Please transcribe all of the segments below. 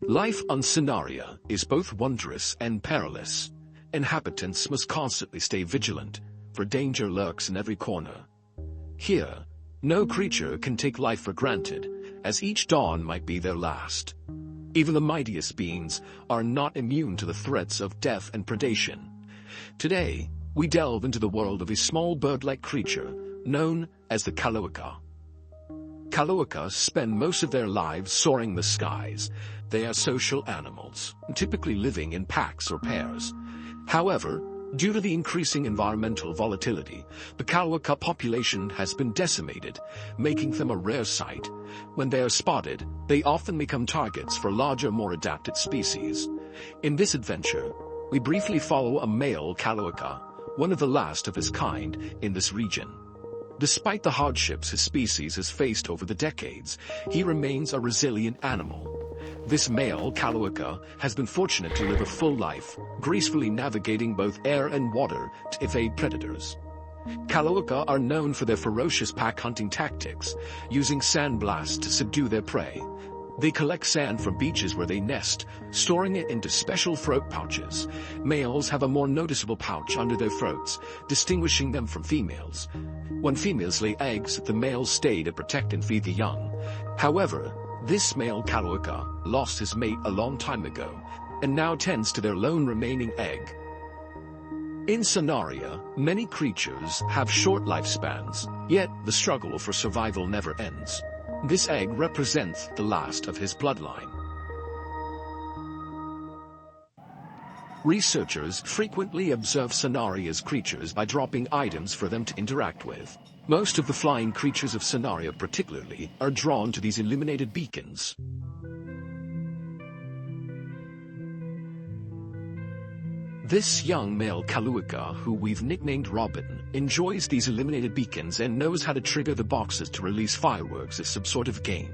Life on Sonaria is both wondrous and perilous. Inhabitants must constantly stay vigilant, for danger lurks in every corner. Here, no creature can take life for granted, as each dawn might be their last. Even the mightiest beings are not immune to the threats of death and predation. Today, we delve into the world of a small bird-like creature known as the Kaluaka. Kaluaka spend most of their lives soaring the skies. They are social animals, typically living in packs or pairs. However, due to the increasing environmental volatility, the Kaluaka population has been decimated, making them a rare sight. When they are spotted, they often become targets for larger, more adapted species. In this adventure, we briefly follow a male Kaluaka, one of the last of his kind in this region. Despite the hardships his species has faced over the decades, he remains a resilient animal. This male Kaluaka has been fortunate to live a full life, gracefully navigating both air and water to evade predators. Kaluaka are known for their ferocious pack hunting tactics, using sand blasts to subdue their prey. They collect sand from beaches where they nest, storing it into special throat pouches. Males have a more noticeable pouch under their throats, distinguishing them from females. When females lay eggs, the males stay to protect and feed the young. However, this male Kaluaka lost his mate a long time ago, and now tends to their lone remaining egg. In Sonaria, many creatures have short lifespans, yet the struggle for survival never ends. This egg represents the last of his bloodline. Researchers frequently observe Sonaria's creatures by dropping items for them to interact with. Most of the flying creatures of Sonaria particularly are drawn to these illuminated beacons. This young male Kaluaka, who we've nicknamed Robin, enjoys these illuminated beacons and knows how to trigger the boxes to release fireworks as some sort of game.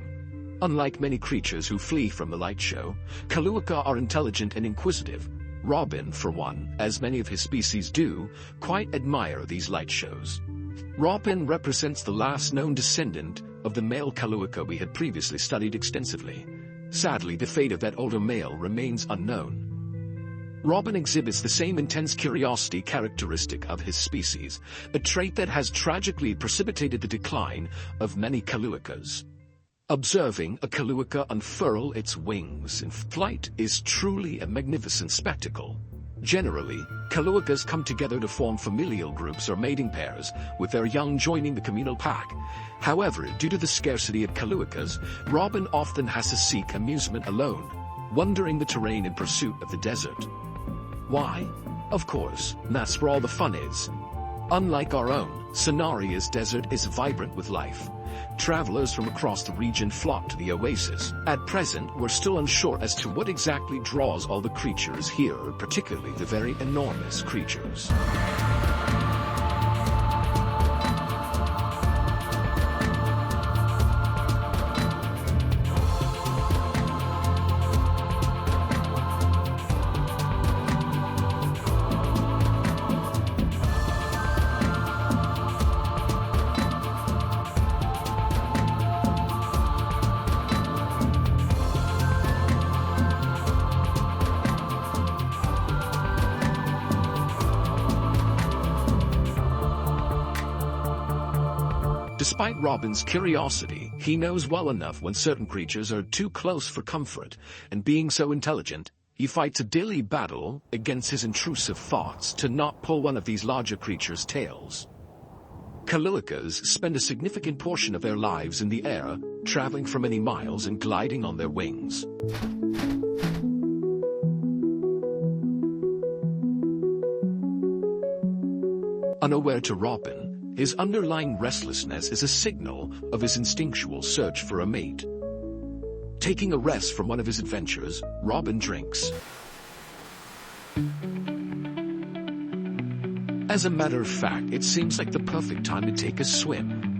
Unlike many creatures who flee from the light show, Kaluaka are intelligent and inquisitive. Robin, for one, as many of his species do, quite admire these light shows. Robin represents the last known descendant of the male Kaluaka we had previously studied extensively. Sadly, the fate of that older male remains unknown. Robin exhibits the same intense curiosity characteristic of his species, a trait that has tragically precipitated the decline of many Kaluakas. Observing a Kaluaka unfurl its wings in flight is truly a magnificent spectacle. Generally, Kaluakas come together to form familial groups or mating pairs, with their young joining the communal pack. However, due to the scarcity of Kaluakas, Robin often has to seek amusement alone, wandering the terrain in pursuit of the desert. Why? Of course, that's where all the fun is. Unlike our own, Sonaria's desert is vibrant with life. Travelers from across the region flock to the oasis. At present, we're still unsure as to what exactly draws all the creatures here, particularly the very enormous creatures. Despite Robin's curiosity, he knows well enough when certain creatures are too close for comfort, and being so intelligent, he fights a daily battle against his intrusive thoughts to not pull one of these larger creatures' tails. Kaluakas spend a significant portion of their lives in the air, traveling for many miles and gliding on their wings. Unaware to Robin, his underlying restlessness is a signal of his instinctual search for a mate. Taking a rest from one of his adventures, Robin drinks. As a matter of fact, it seems like the perfect time to take a swim.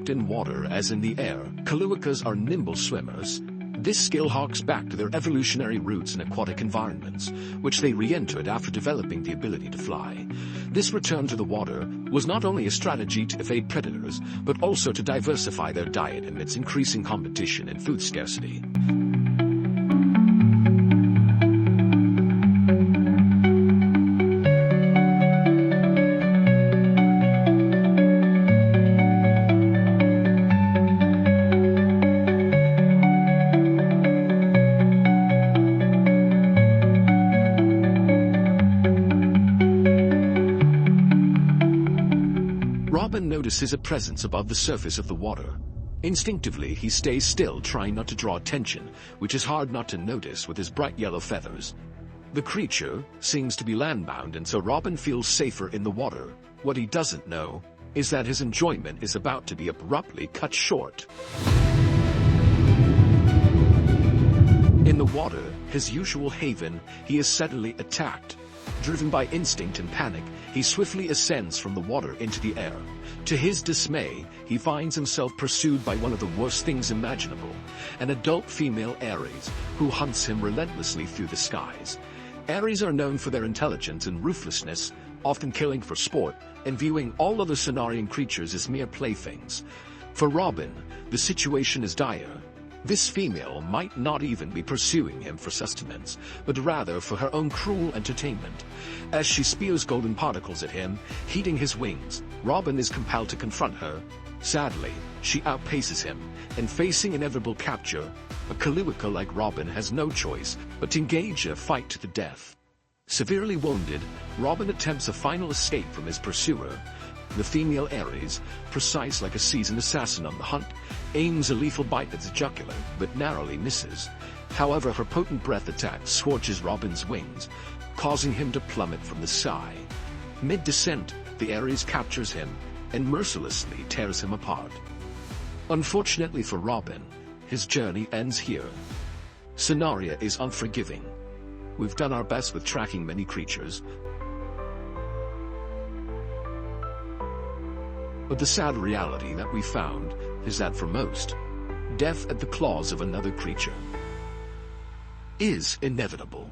adept in water as in the air, Kaluakas are nimble swimmers. This skill harks back to their evolutionary roots in aquatic environments, which they re-entered after developing the ability to fly. This return to the water was not only a strategy to evade predators, but also to diversify their diet amidst increasing competition and food scarcity. Robin notices a presence above the surface of the water. Instinctively, he stays still, trying not to draw attention, which is hard not to notice with his bright yellow feathers. The creature seems to be landbound, and so Robin feels safer in the water. What he doesn't know is that his enjoyment is about to be abruptly cut short. In the water, his usual haven, he is suddenly attacked. Driven by instinct and panic, he swiftly ascends from the water into the air. To his dismay, he finds himself pursued by one of the worst things imaginable, an adult female Aries, who hunts him relentlessly through the skies. Aries are known for their intelligence and ruthlessness, often killing for sport and viewing all other Sonarian creatures as mere playthings. For Robin, the situation is dire. This female might not even be pursuing him for sustenance, but rather for her own cruel entertainment. As she spews golden particles at him, heating his wings, Robin is compelled to confront her. Sadly, she outpaces him, and facing inevitable capture, a Kaluaka like Robin has no choice but to engage in a fight to the death. Severely wounded, Robin attempts a final escape from his pursuer. The female Aries, precise like a seasoned assassin on the hunt, aims a lethal bite at the jugular, but narrowly misses. However, her potent breath attack scorches Robin's wings, causing him to plummet from the sky. Mid-descent, the Aries captures him and mercilessly tears him apart. Unfortunately for Robin, his journey ends here. Sonaria is unforgiving. We've done our best with tracking many creatures, but the sad reality that we found is that for most, death at the claws of another creature is inevitable.